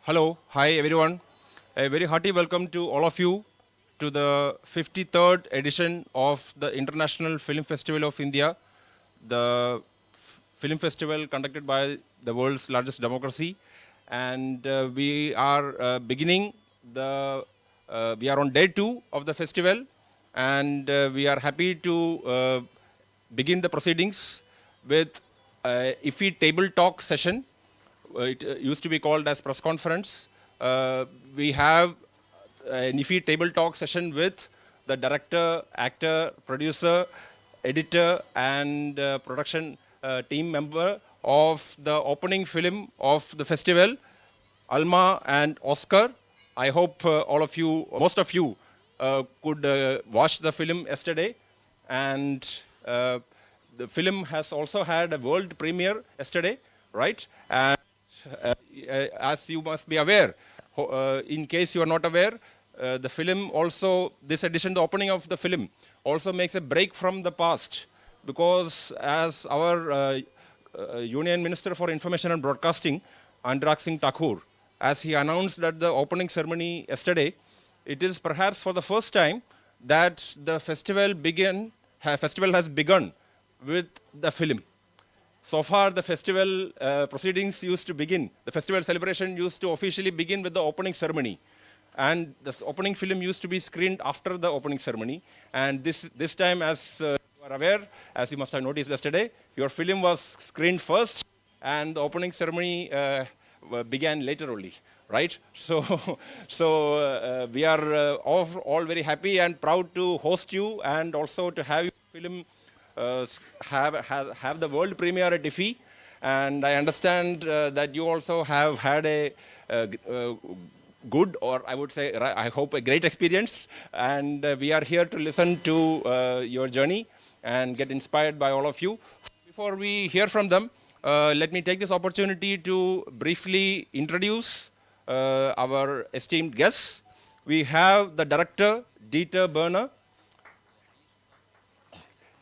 Hello, hi everyone. A very hearty welcome to all of you to the 53rd edition of the International Film Festival of India, the film festival conducted by the world's largest democracy. And we are on day 2 of the festival, and we are happy to begin the proceedings with IFFI table talk session. It used to be called as press conference. We have an IFFI table talk session with the director, actor, producer, editor, and production team member of the opening film of the festival, ALMA and OSKAR. I hope all of you, most of you, could watch the film yesterday. And the film has also had a world premiere yesterday, right? And as you must be aware, in case you are not aware, the film also, this edition, the opening of the film, also makes a break from the past, because as our Union Minister for Information and Broadcasting, Anurag Singh Thakur, as he announced at the opening ceremony yesterday, it is perhaps for the first time that the festival has begun with the film. So far, the festival proceedings used to begin, the festival celebration used to officially begin with the opening ceremony. And the opening film used to be screened after the opening ceremony. And this time, as you are aware, as you must have noticed yesterday, your film was screened first, and the opening ceremony began later only, right? So, we are all very happy and proud to host you, and also to have your film have the world premiere at IFFI. And I understand that you also have had a good, or I would say, I hope, a great experience. And we are here to listen to your journey and get inspired by all of you. Before we hear from them, let me take this opportunity to briefly introduce our esteemed guests. We have the director, Dieter Berner.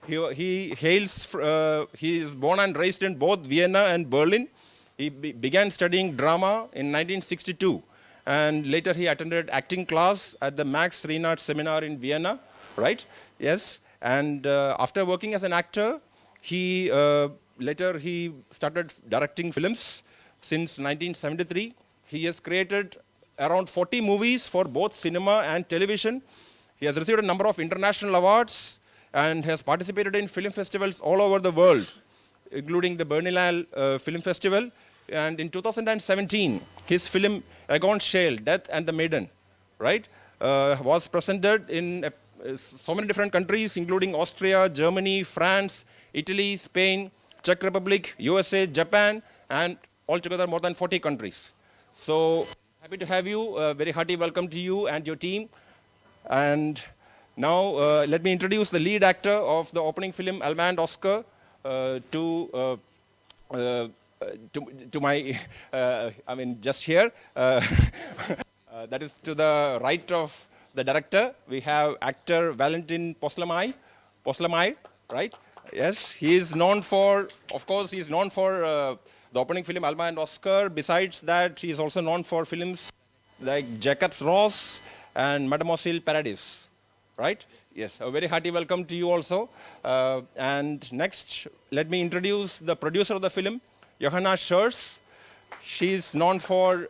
He is born and raised in both Vienna and Berlin. He began studying drama in 1962, and later he attended acting class at the Max Reinhardt Seminar in Vienna, right? Yes. And after working as an actor, later he started directing films. Since 1973, he has created around 40 movies for both cinema and television. He has received a number of international awards and has participated in film festivals all over the world, including the Berlinale Film Festival. And in 2017, his film Egon Schiele, Death and the Maiden, right, was presented in so many different countries, including Austria, Germany, France, Italy, Spain, Czech Republic, USA, Japan, and altogether more than 40 countries. So happy to have you. Very hearty welcome to you and your team. And now, let me introduce the lead actor of the opening film, ALMA and OSKAR, to my, just here. That is to the right of the director. We have actor Valentin Poslamai, right? Yes, he is known for, of course, he is known for the opening film, ALMA and OSKAR. Besides that, he is also known for films like Jacob's Ross and Mademoiselle Paradis. Right? Yes, a very hearty welcome to you also. And next, let me introduce the producer of the film, Johanna Schurz. She is known for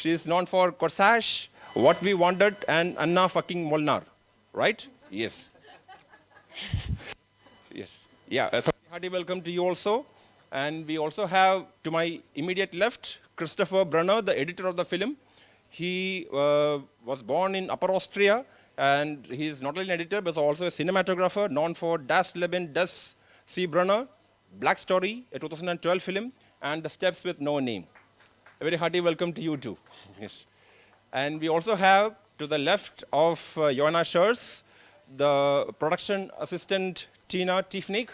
Corsage, What We Wanted, and Anna fucking Molnar. Right? Yes. Yes. Yeah, so hearty welcome to you also. And we also have, to my immediate left, Christopher Brunner, the editor of the film. He was born in Upper Austria, and he is not only an editor, but also a cinematographer known for Das Leben des C. Brunner, Black Story, a 2012 film, and The Steps with No Name. A very hearty welcome to you too. Yes. And we also have, to the left of Joanna Schurz, the production assistant, Tina Tiefnig.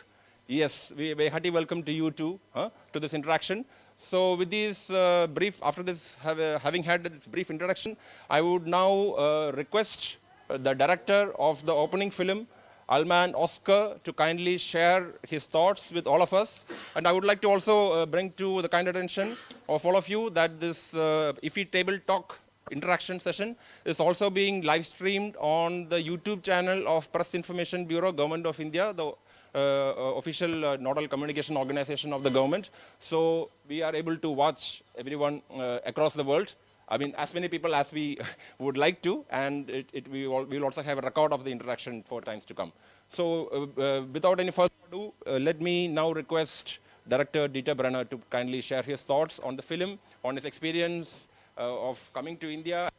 Yes, very hearty welcome to you too, to this interaction. So with this after this, having had this brief introduction, I would now request the director of the opening film, ALMA and OSKAR, to kindly share his thoughts with all of us. And I would like to also bring to the kind attention of all of you that this IFFI Table Talk interaction session is also being live streamed on the YouTube channel of Press Information Bureau, Government of India, the official nodal communication organization of the government. So we are able to watch everyone across the world. I mean, as many people as we would like to, and we will also have a record of the interaction for times to come. So without any further ado, let me now request Director Dieter Brenner to kindly share his thoughts on the film, on his experience of coming to India,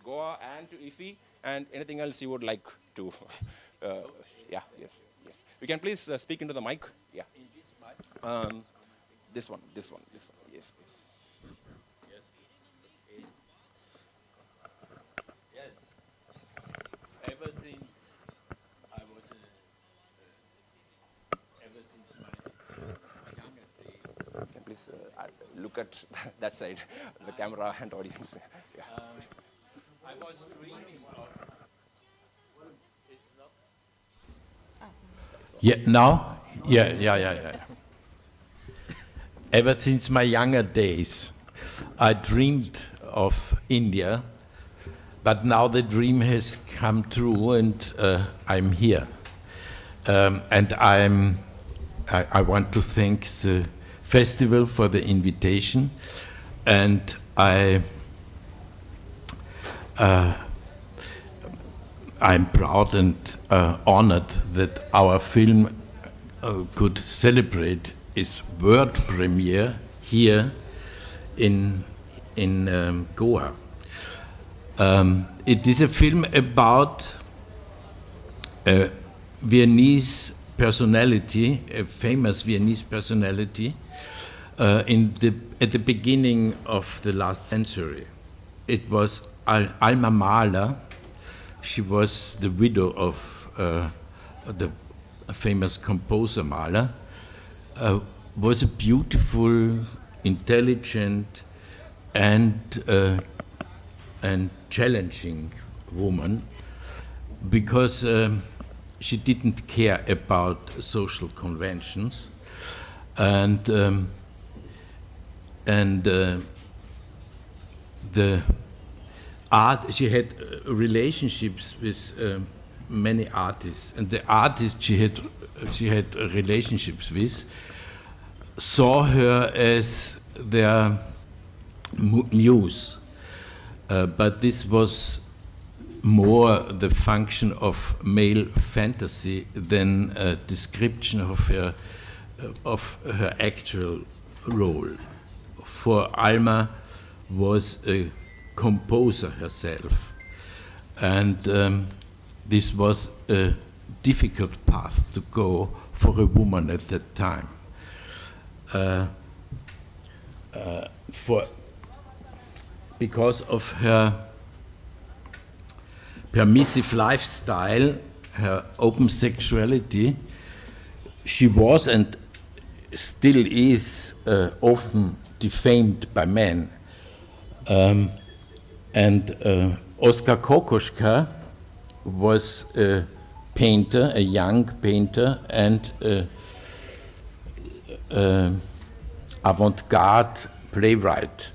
Goa, and to IFFI, and anything else you would like to. Yeah, yes. You can please speak into the mic. Yeah. In this mic? This one. Yes. Yes. Ever since I was, ever since my younger days. You can please look at that side, the camera and audience. Yeah. I was dreaming of. Yeah, now? Yeah. Ever since my younger days, I dreamed of India, but now the dream has come true, and I'm here. And I want to thank the festival for the invitation, and I'm proud and honored that our film could celebrate its world premiere here in Goa. It is a film about a Viennese personality, a famous Viennese personality, at the beginning of the last century. It was ALMA Mahler. She was the widow of the famous composer Mahler, was a beautiful, intelligent, and challenging woman, because she didn't care about social conventions, and the art. She had relationships with many artists, and the artists she had relationships with saw her as their muse, but this was more the function of male fantasy than a description of her actual role. For Alma was a composer herself, and this was a difficult path to go for a woman at that time. Because of her permissive lifestyle, her open sexuality, she was and still is often defamed by men. And Oskar Kokoschka was a painter, a young painter, and avant-garde playwright,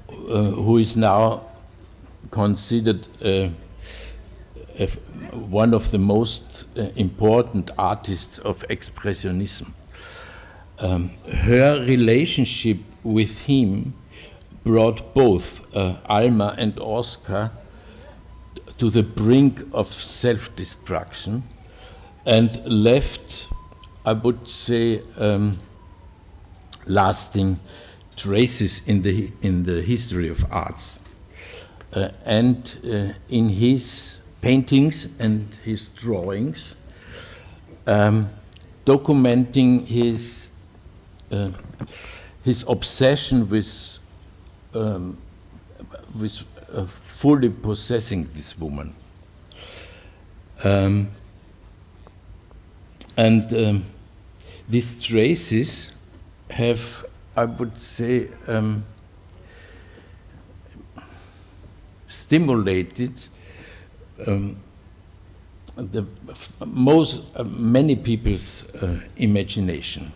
who is now considered one of the most important artists of Expressionism. Her relationship with him brought both Alma and Oskar to the brink of self-destruction, and left, I would say, lasting traces in the history of arts, and in his paintings and his drawings, documenting his obsession with fully possessing this woman. And these traces have, I would say, stimulated many people's imagination.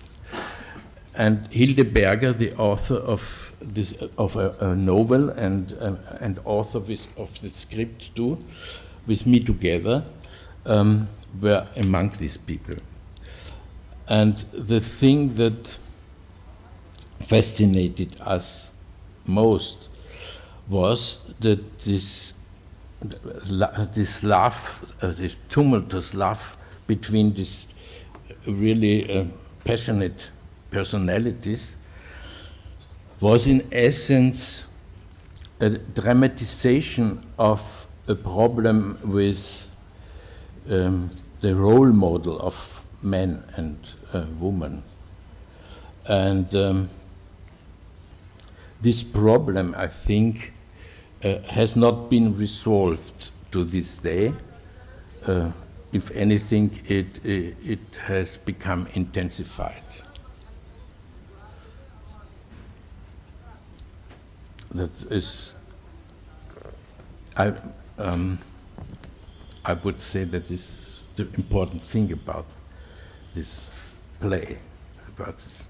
and Hilde Berger, the author of this a novel and author of the script too, with me together, were among these people. And the thing that fascinated us most was that this love, this tumultuous love between these really passionate personalities was in essence a dramatization of a problem with the role model of men and women. And this problem, I think, has not been resolved to this day. If anything, it has become intensified. That is, I would say that is the important thing about this play, about this.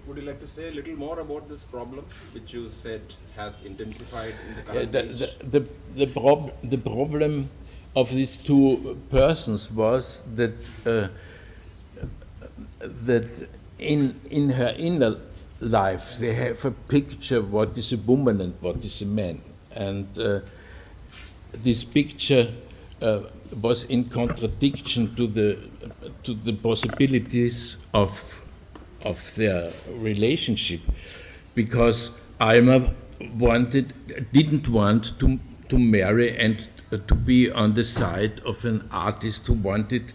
Would you like to say a little more about this problem, which you said has intensified in the current age? The problem of these two persons was that that in her inner life they have a picture what is a woman and what is a man, and this picture was in contradiction to the possibilities of their relationship, because Alma didn't want to marry and to be on the side of an artist who wanted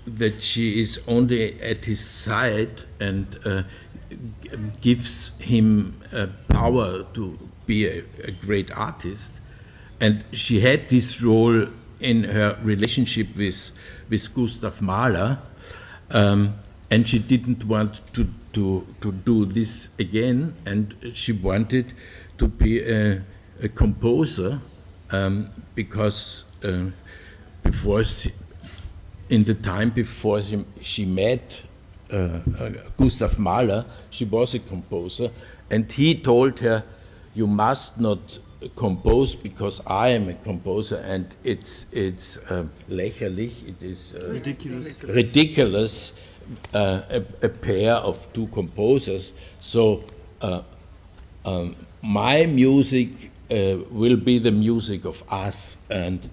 that she is only at his side and gives him power to be a great artist. And she had this role in her relationship with Gustav Mahler, and she didn't want to do this again, and she wanted to be a composer, because before in the time before she met Gustav Mahler, she was a composer, and he told her, "You must not compose because I am a composer, and it's lächerlich, it is ridiculous, a pair of two composers. So my music will be the music of us." And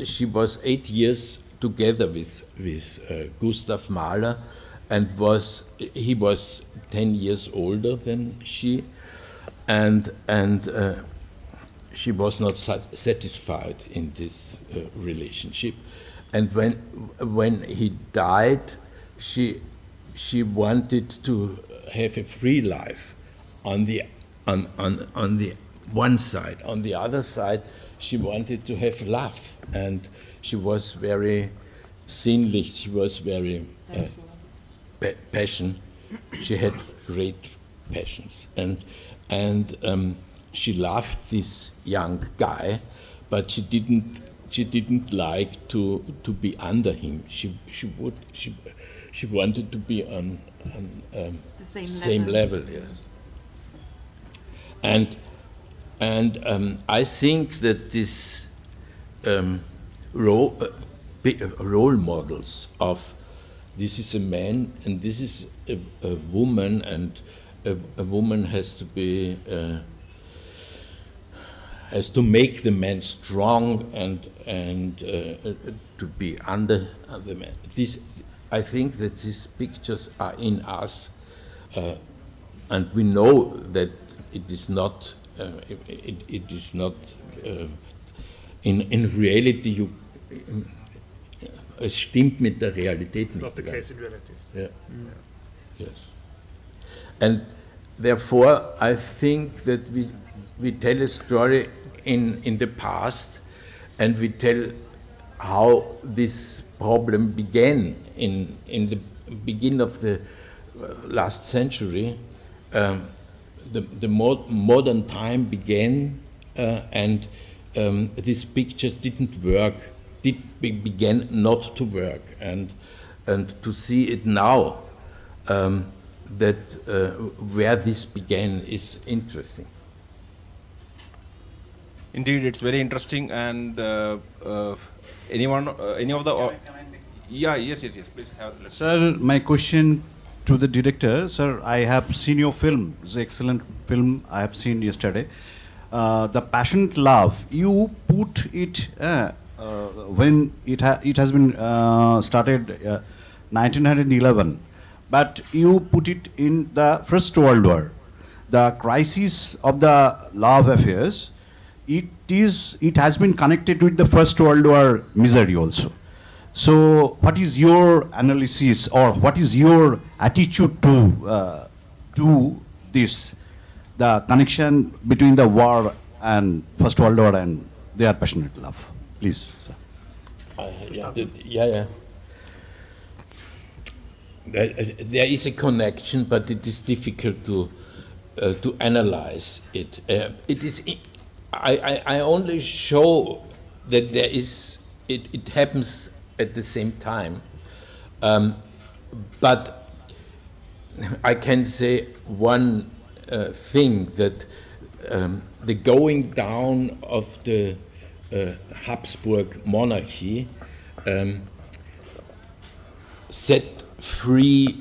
she was 8 years together with Gustav Mahler, and he was 10 years older than she, and she was not satisfied in this relationship. And when he died, she wanted to have a free life on the one side. On the other side, she wanted to have love, and she was very sinnlich. She was very passion. She had great passions, and she loved this young guy, but she didn't like to be under him. She wanted to be on the same level. Yes. And I think that this role models of this is a man and this is a woman, and a woman has to be has to make the man strong and to be under the man. I think that these pictures are in us, and we know that it is not. It is not. In reality, es stimmt mit der Realität nicht. It's not the case in reality. Yeah. Mm. Yes. And therefore, I think that we tell a story in the past, and we tell how this problem began in the beginning of the last century. The modern time began, and these pictures didn't work. Began not to work, and and to see it now, that where this began is interesting. Indeed, it's very interesting. And anyone, any of the, yeah, yes, please have. Let's Sir, my question to the director. Sir, I have seen your film. It's an excellent film I have seen yesterday. The Passionate Love, you put it when it has been started 1911, but you put it in the First World War. The crisis of the love affairs, it has been connected with the First World War misery also. So, what is your analysis or what is your attitude to this, the connection between the war and First World War and their passionate love? Please, sir. Yeah. There is a connection, but it is difficult to analyze it. It is. I only show that there is. It happens at the same time, but I can say one thing, that the going down of the Habsburg monarchy set free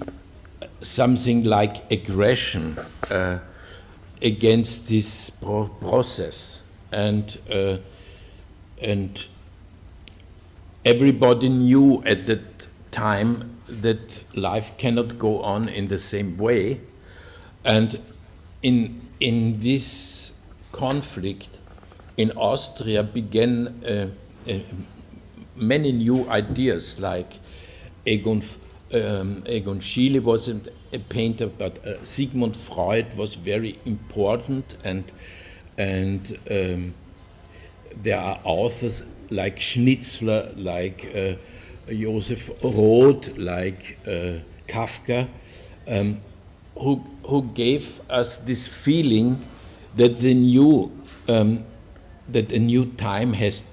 something like aggression against this process, and everybody knew at that time that life cannot go on in the same way, and in this conflict in Austria began many new ideas, like Egon Schiele was a painter, but Sigmund Freud was very important, and there are authors like Schnitzler, like Joseph Roth, like Kafka, who gave us this feeling that a new time has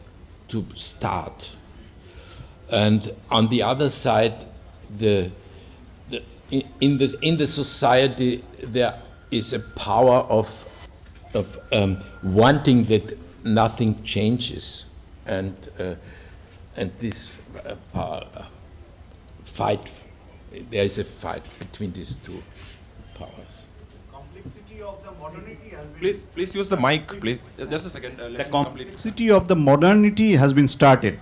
to start. And on the other side, in the society there is a power of wanting that nothing changes, and this fight. There is a fight between these two powers. Complexity of the modernity has been Please use the mic, please. Just a second. the complexity of the modernity has been started.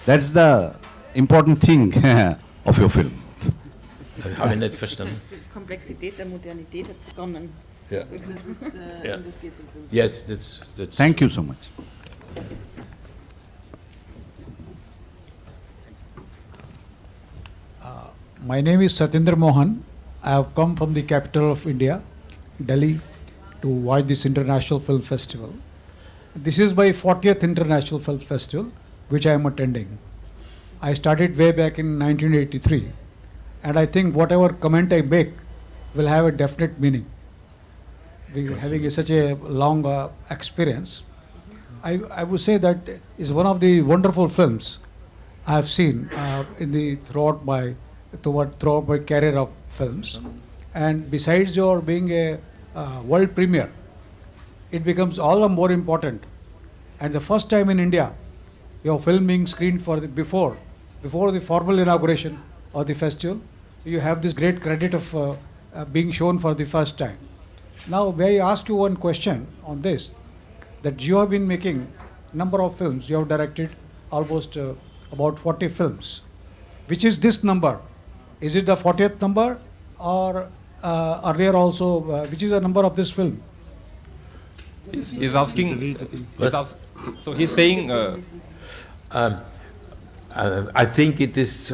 That's the important thing of your film. Habe ich nicht verstanden. Die Komplexität der Modernität hat begonnen. Ja. Das ist, Ja. das geht zum Film. Yes, that's. Thank you so much. My name is Satyendra Mohan. I have come from the capital of India, Delhi, to watch this International Film Festival. This is my 40th International Film Festival, which I am attending. I started way back in 1983, and I think whatever comment I make will have a definite meaning. Having such a long experience, I would say that is one of the wonderful films I have seen throughout my career of films. And besides your being a world premiere, it becomes all the more important. And the first time in India, your film being screened before the formal inauguration of the festival, you have this great credit of being shown for the first time. Now, may I ask you one question on this? That you have been making number of films. You have directed almost about 40 films. Which is this number? Is it the 40th number, or earlier also? Which is the number of this film? He's asking. So he's saying. I think it is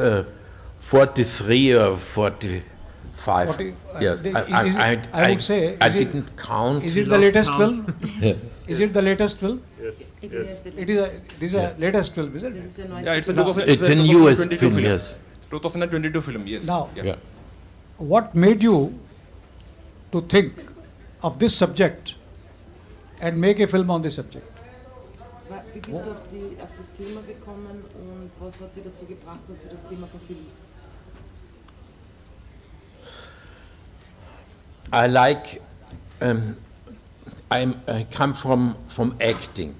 43 or 45. 40, yes, I would say. I didn't count. Is it the latest film? Is it the latest film? It is It is a latest film, is it? Das ist der neueste. Yeah, it's a No. 2000, It's a 2022 newest film, film. yes. 2022 film, yes. Now, Yeah. what made you to think of this subject and make a film on this subject? Wie bist du auf das Thema gekommen und was hat dich dazu gebracht, dass du das Thema verfilmst? I like, I come from acting.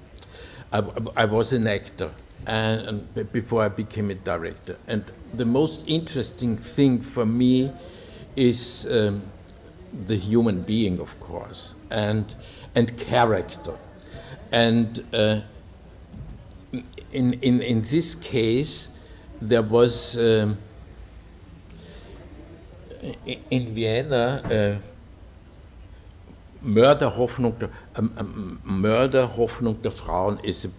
I was an actor and before I became a director. And the most interesting thing for me is the human being, of course, and character. And in this case, there was in Vienna Mörderhoffnung der Frauen is a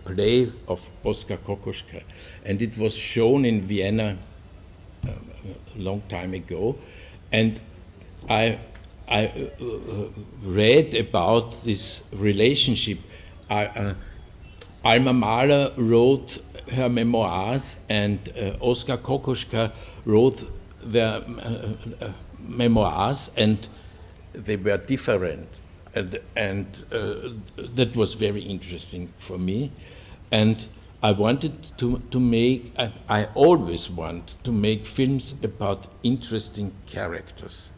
play of Oskar Kokoschka, and it was shown in Vienna a long time ago, and I read about this relationship. Alma Mahler wrote her memoirs, and Oskar Kokoschka wrote their memoirs, and they were different, and that was very interesting for me. And I wanted to make, I always want to make films about interesting characters.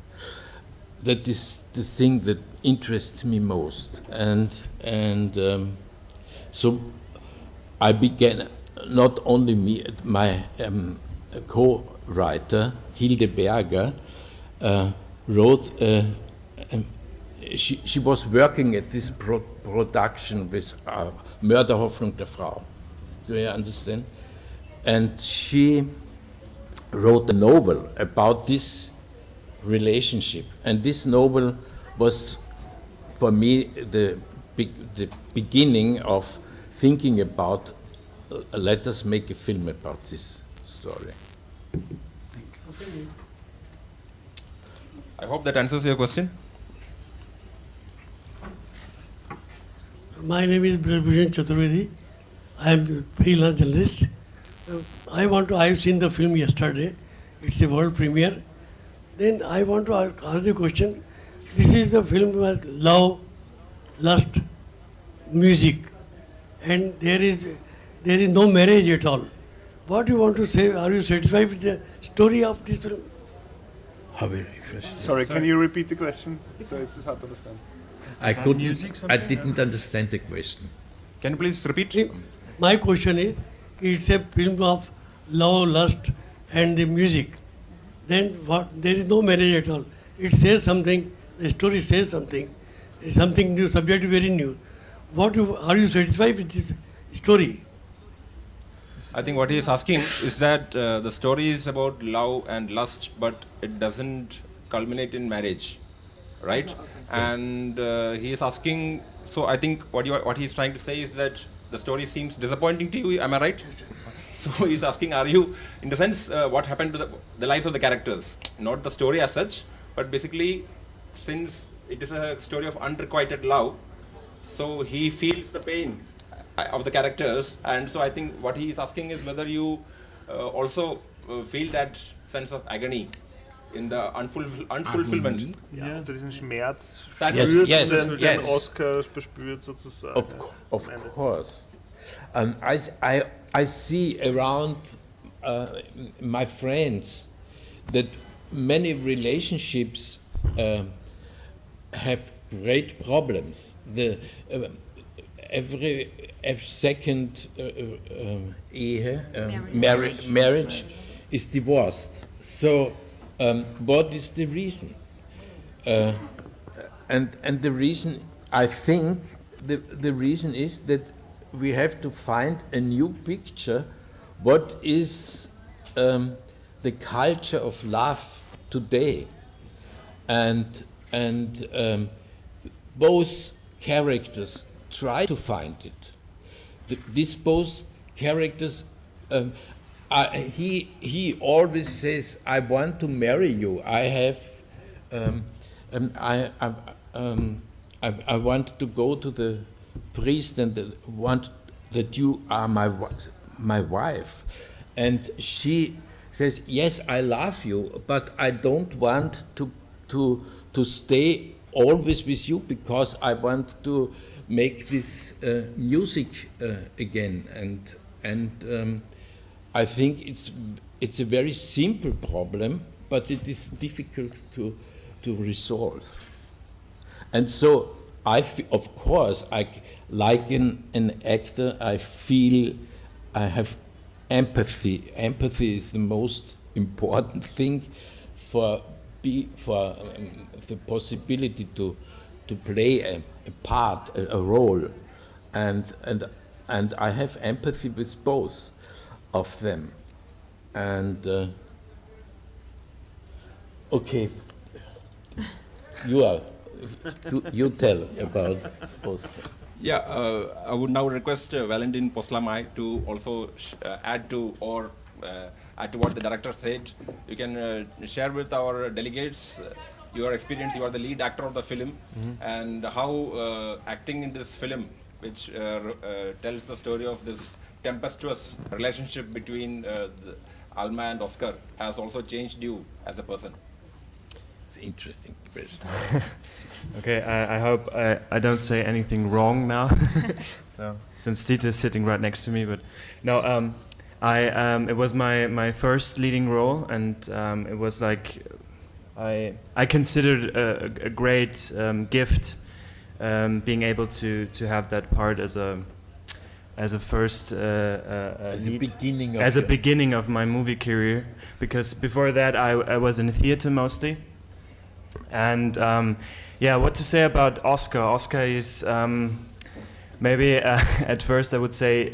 That is the thing that interests me most. And so I began, not only me, my co-writer, Hilde Berger, wrote, she was working at this production with Mörderhoffnung der Frau. Do you understand? And she wrote a novel about this relationship. And this novel was, for me, the beginning of thinking about, let us make a film about this story. I hope that answers your question. My name is Bhushan Chaturvedi. I am a freelance journalist. I have seen the film yesterday. It's a world premiere. Then I want to ask the question. This is the film with love, lust, music, and there is no marriage at all. What do you want to say? Are you satisfied with the story of this film? Sorry, can you repeat the question? So it's hard to understand. I didn't understand the question. Can you please repeat? My question is, it's a film of love, lust, and the music. Then what? There is no marriage at all. It says something. The story says something. It's something new. Subject is very new. Are you satisfied with this story? I think what he is asking is that the story is about love and lust, but it doesn't culminate in marriage, right? And he is asking. So I think what he is trying to say is that the story seems disappointing to you. Am I right? Yes, sir. So he's asking, are you, in the sense, what happened to the lives of the characters? Not the story as such, but basically, since it is a story of unrequited love, so he feels the pain of the characters, and so I think what he is asking is whether you also feel that sense of agony in the unfulfillment. Ja, unter diesen Schmerz Yes, spürst, yes, den yes. Oscar verspürt sozusagen. Of course. I see around my friends that many relationships have great problems. Every second marriage is divorced. So what is the reason? And the reason, I think, the reason is that we have to find a new picture. What is the culture of love today? And both characters try to find it. These both characters, he always says, "I want to marry you. I want to go to the priest and want that you are my wife." And she says, "Yes, I love you, but I don't want to stay always with you because I want to make this music again." And I think it's a very simple problem, but it is difficult to to resolve. And so, of course, like an actor, I feel I have empathy. Empathy is the most important thing for the possibility to play a part, a role, and I have empathy with both of them. And okay, you tell about OSKAR. Yeah, I would now request Valentin Poslamai to also add to what the director said. You can share with our delegates your experience. You are the lead actor of the film, and how acting in this film, which tells the story of this tempestuous relationship between Alma and Oscar, has also changed you as a person. It's an interesting question. Okay, I hope I don't say anything wrong now. So, since Dieter is sitting right next to me, but no, it was my first leading role, and it was like I considered a great gift being able to have that part as a first beginning of my movie career, because before that I was in theater mostly. And what to say about Oscar? Oscar is maybe at first I would say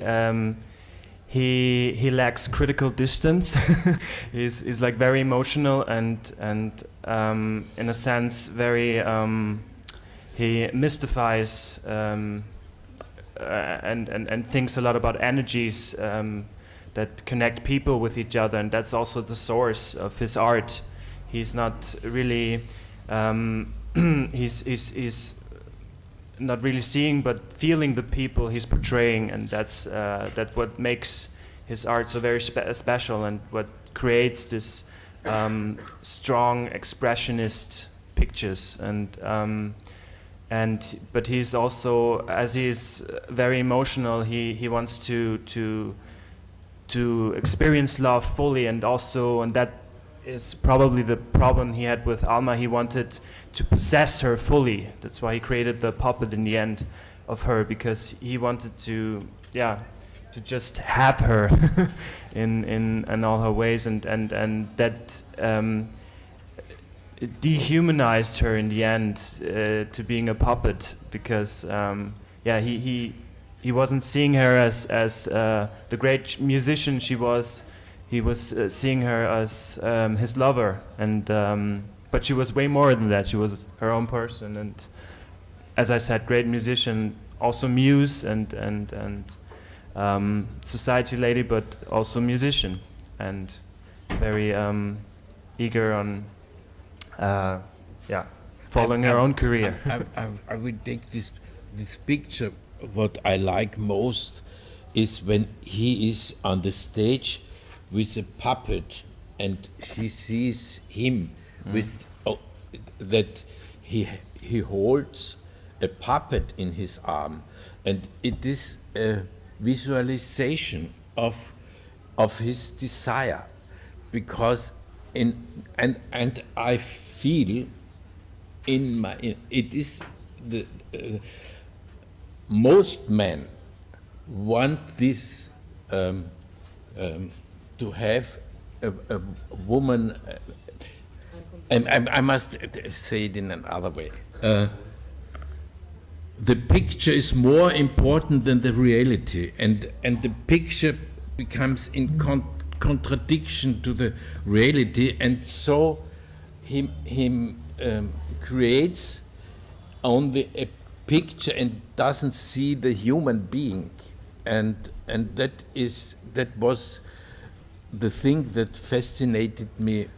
he lacks critical distance. he's like very emotional and in a sense very he mystifies and thinks a lot about energies that connect people with each other, and that's also the source of his art. He's not really he's not really seeing but feeling the people he's portraying, and that's what makes his art so very special, and what creates this strong expressionist pictures. But he's also, as he's very emotional, he wants to experience love fully, and that is probably the problem he had with Alma. He wanted to possess her fully. That's why he created the puppet in the end of her, because he wanted to just have her in all her ways, and that it dehumanized her in the end to being a puppet, because he wasn't seeing her as the great musician she was. He was seeing her as his lover, and but she was way more than that. She was her own person, and as I said, great musician, also muse and society lady, but also musician, and very eager on following her own career. I will take this picture. What I like most is when he is on the stage with a puppet, and she sees him with that he holds a puppet in his arm, and it is a visualization of his desire, because and I feel it is the most men want this to have a woman, and I must say it in another way. The picture is more important than the reality, and the picture becomes in contradiction to the reality, and so he creates only a picture and doesn't see the human being, and that was the thing that fascinated me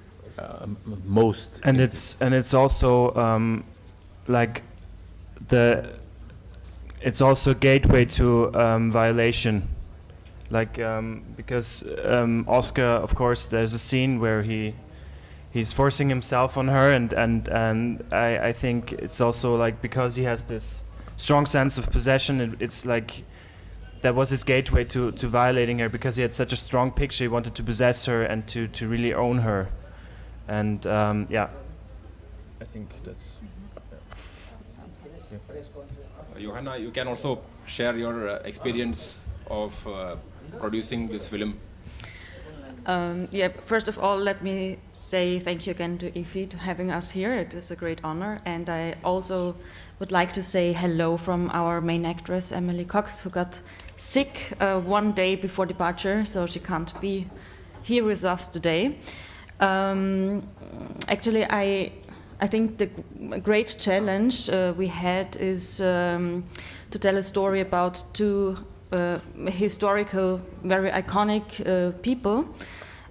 most. And it's also it's also a gateway to violation, because Oscar, of course, there's a scene where he's forcing himself on her, and I think it's also like, because he has this strong sense of possession, it's like that was his gateway to violating her, because he had such a strong picture. He wanted to possess her and to really own her, and I think that's. Johanna, you can also share your experience of producing this film. Yeah, first of all, let me say thank you again to IFFI for having us here. It is a great honor. And I also would like to say hello from our main actress, Emily Cox, who got sick one day before departure, so she can't be here with us today. Actually, I think the great challenge we had is to tell a story about two historical, very iconic people,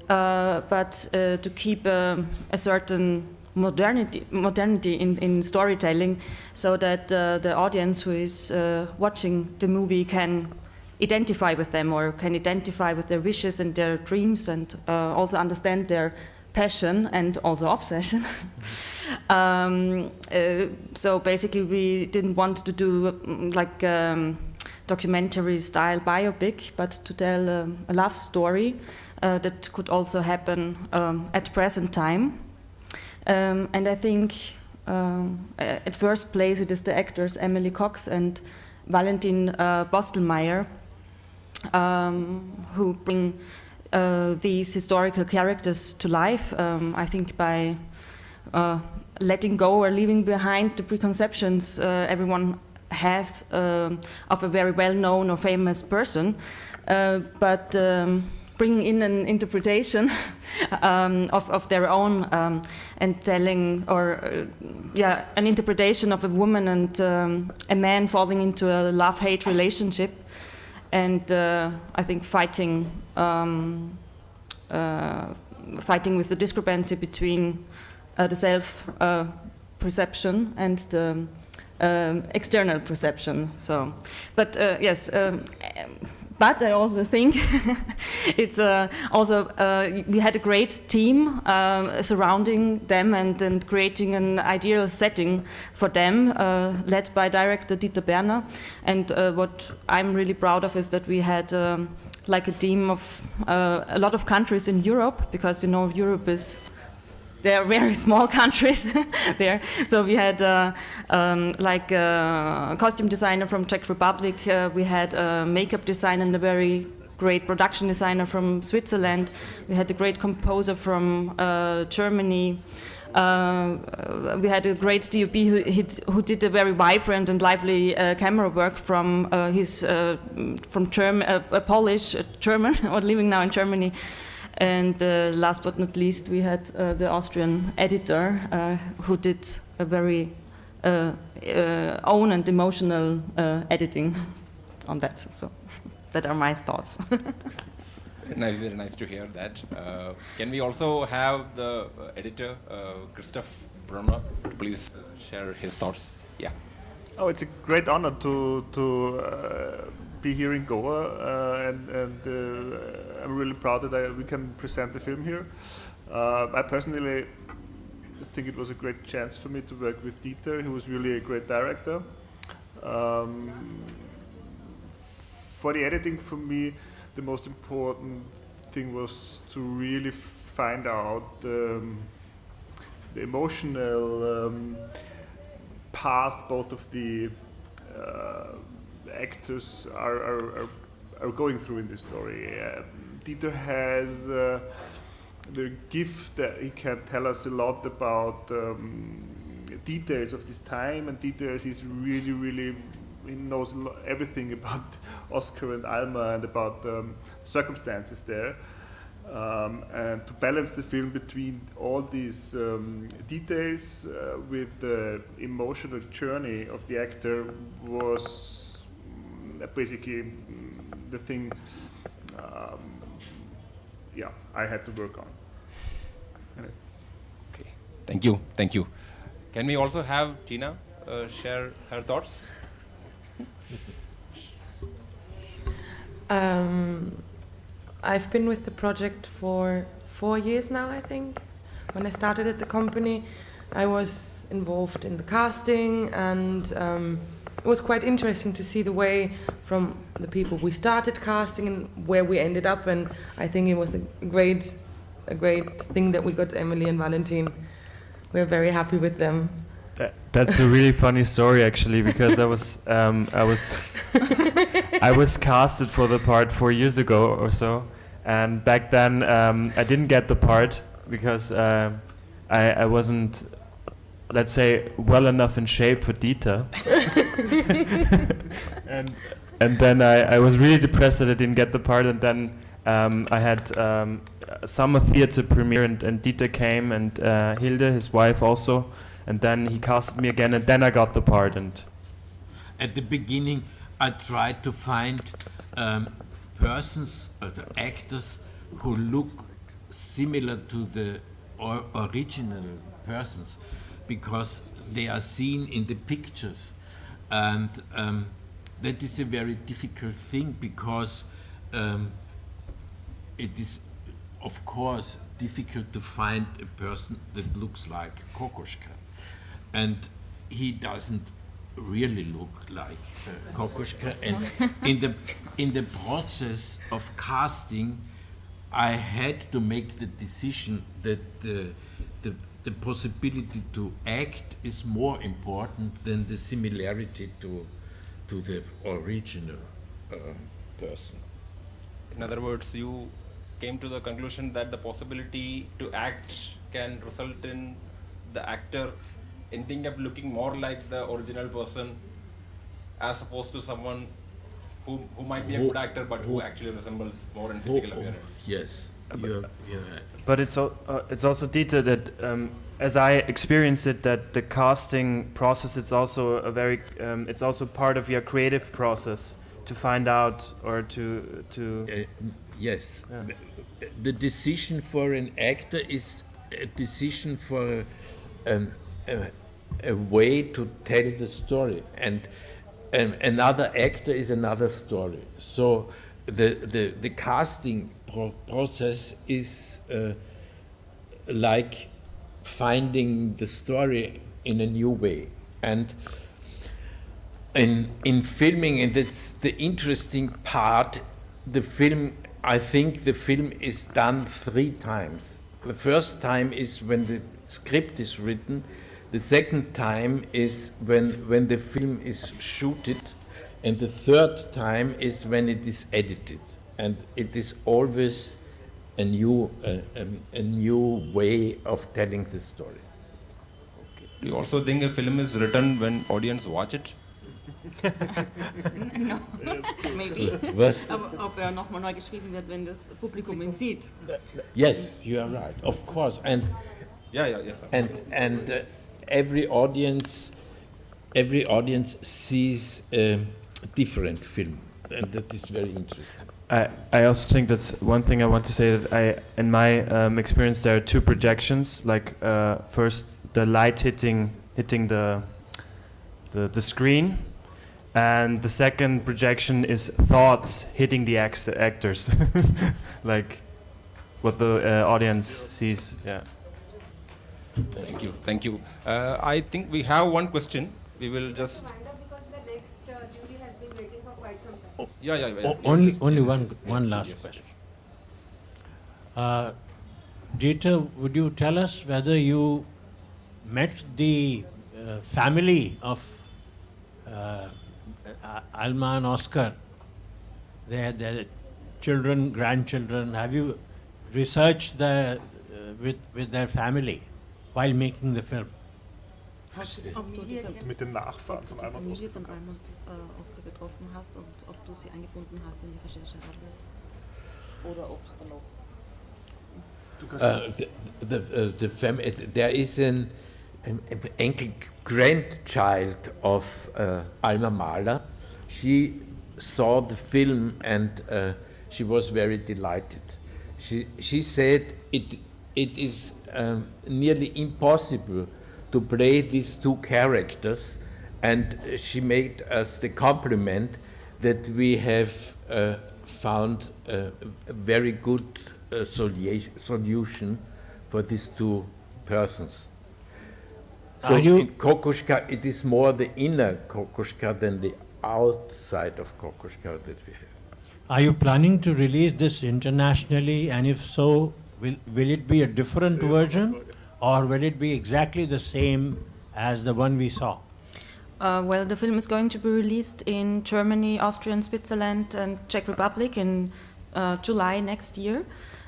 but to keep a certain modernity in storytelling, so that the audience who is watching the movie can identify with them, or can identify with their wishes and their dreams, and also understand their passion and also obsession. So basically we didn't want to do like documentary style biopic, but to tell a love story that could also happen at present time. And I think at first place it is the actors Emily Cox and Valentin Bostelmeier who bring these historical characters to life, I think by letting go or leaving behind the preconceptions everyone has of a very well-known or famous person, but bringing in an interpretation of their own and telling, or an interpretation of a woman and a man falling into a love-hate relationship, and I think fighting with the discrepancy between the self-perception and the external perception. So, but yes, but I also think it's also we had a great team surrounding them and creating an ideal setting for them, led by director Dieter Berner. And what I'm really proud of is that we had like a team of a lot of countries in Europe, because you know Europe is. They are very small countries there. So we had like a costume designer from Czech Republic. We had a makeup designer and a very great production designer from Switzerland. We had a great composer from Germany. We had a great DOP who did a very vibrant and lively camera work from a Polish German or living now in Germany. And last but not least, we had the Austrian editor who did a very own and emotional editing on that. So that are my thoughts. Very nice to hear that. Can we also have the editor, Christoph Brunner, please share his thoughts? Yeah. Oh, it's a great honor to be here in Goa, and I'm really proud that we can present the film here. I personally think it was a great chance for me to work with Dieter, who was really a great director. For the editing, for me, the most important thing was to really find out the emotional path both of the actors are going through in this story. Dieter has the gift that he can tell us a lot about details of this time, and details is really he knows everything about OSKAR and ALMA and about circumstances there. And to balance the film between all these details with the emotional journey of the actor was basically the thing I had to work on. Okay, thank you. Can we also have Tina share her thoughts? I've been with the project for 4 years now, I think. When I started at the company, I was involved in the casting, and it was quite interesting to see the way from the people we started casting and where we ended up, and I think it was a great thing that we got Emily and Valentin we're very happy with them. That's a really funny story, actually, because I was casted for the part 4 years ago or so, and back then I didn't get the part because I wasn't, let's say, well enough in shape for Dieter. and then I was really depressed that I didn't get the part, and then I had summer theater premiere, and Dieter came, and Hilde, his wife, also. And then he casted me again, and then I got the part. And at the beginning, I tried to find persons or the actors who look similar to the original persons, because they are seen in the pictures, and that is a very difficult thing, because it is, of course, difficult to find a person that looks like Kokoschka. And he doesn't really look like Kokoschka. And in the process of casting, I had to make the decision that the possibility to act is more important than the similarity to the original person. In other words, you came to the conclusion that the possibility to act can result in the actor ending up looking more like the original person, as opposed to someone who might be a good actor but who actually resembles more in physical appearance. Yes, you're right. But it's also Dieter that, as I experienced it, that the casting process, it's also a very it's also part of your creative process to find out or to yes. Yeah. The decision for an actor is a decision for a way to tell the story, and another actor is another story. So the casting process is like finding the story in a new way. And in filming, and that's the interesting part, I think the film is done 3 times. The first time is when the script is written. The second time is when the film is shooted, and the third time is when it is edited. And it is always a new way of telling the story. Okay. Do you also think a film is written when audience watch it? No, maybe. Was? Aber ob nochmal neu geschrieben wird, wenn das Publikum ihn sieht. Yes, you are right, of course. And Yes. and every audience sees a different film, and that is very interesting. I also think that's one thing I want to say, that in my experience, there are 2 projections. Like first, the light hitting the screen, and the second projection is thoughts hitting the actors, like what the audience sees. Yeah. Thank you. I think we have one question. We will just. Because the next jury has been waiting for quite some time. Yeah. Only one last question. Dieter, would you tell us whether you met the family of ALMA and OSKAR? Their children, grandchildren. Have you researched with their family while making the film? Mit den Nachfahren von Alma und Familie Oskar. von Alma und Oskar getroffen hast und ob du sie eingebunden hast in die Recherchearbeit oder ob es da noch The family. There is an grandchild of Alma Mahler. She saw the film and she was very delighted. She said it is nearly impossible to play these 2 characters, and she made us the compliment that we have found a very good solution for these 2 persons. So in Kokoschka, it is more the inner Kokoschka than the outside of Kokoschka that we have. Are you planning to release this internationally, and if so, will it be a different version, or will it be exactly the same as the one we saw? Well, the film is going to be released in Germany, Austria, and Switzerland, and Czech Republic in July next year.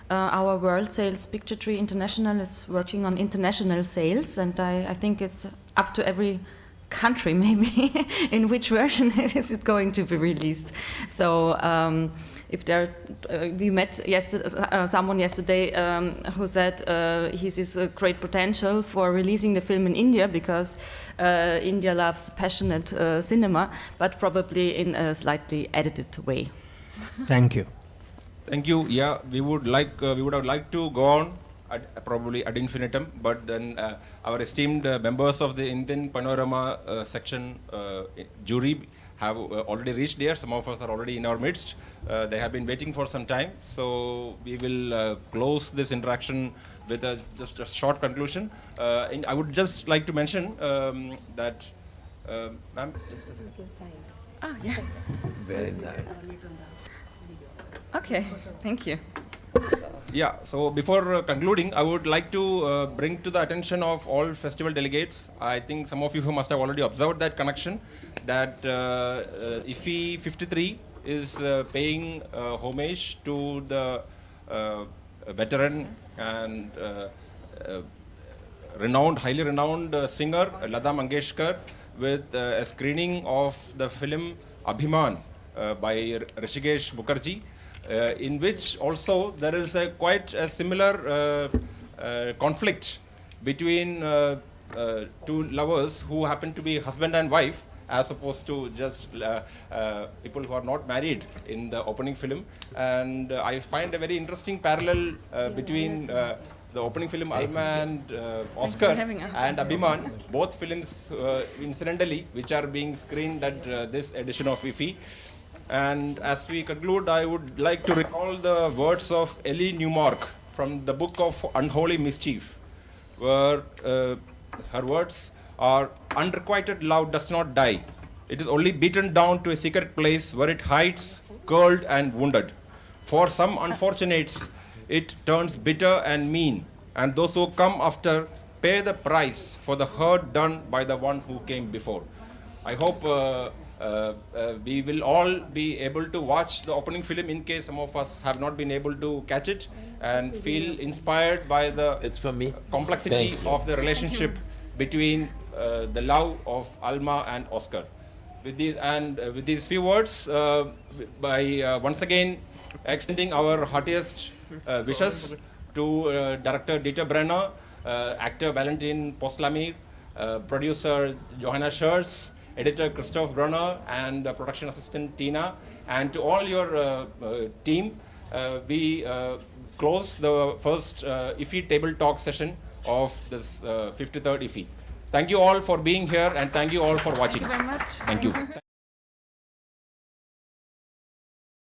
Our World Sales Picture Tree International is working on international sales, and I think it's up to every country maybe in which version is it going to be released. So if there, we met someone yesterday who said he sees a great potential for releasing the film in India because India loves passionate cinema, but probably in a slightly edited way. Thank you. Thank you. Yeah, we would have liked to go on probably ad infinitum, but then our esteemed members of the Indian Panorama section jury have already reached there. Some of us are already in our midst. They have been waiting for some time, so we will close this interaction with just a short conclusion. And I would just like to mention that, ma'am, just a second. Ah, yeah. Very nice. Okay, thank you. Yeah, so before concluding, I would like to bring to the attention of all festival delegates. I think some of you who must have already observed that connection, that IFFI 53 is paying homage to the veteran and highly renowned singer Lata Mangeshkar with a screening of the film Abhiman by Rishikesh Mukherjee. In which also there is quite a similar conflict between two lovers who happen to be husband and wife, as opposed to just people who are not married in the opening film. And I find a very interesting parallel between the opening film ALMA and OSKAR and Abhiman, both films incidentally which are being screened at this edition of IFFI. And as we conclude, I would like to recall the words of Ellie Newmark from the book of Unholy Mischief, where her words are, "Unrequited love does not die. It is only beaten down to a secret place where it hides, curled and wounded. For some unfortunates, it turns bitter and mean, and those who come after pay the price for the hurt done by the one who came before." I hope we will all be able to watch the opening film in case some of us have not been able to catch it, and feel inspired by the complexity of the relationship between the love of ALMA and OSKAR. With these few words, by once again extending our heartiest wishes to Director Dieter Brenner, actor Valentin Postlamir, producer Johanna Schurz, editor Christoph Brunner, and production assistant Tina, and to all your team, we close the first IFFI table talk session of this 53rd IFFI. Thank you all for being here, and thank you all for watching. Thank you very much. Thank you.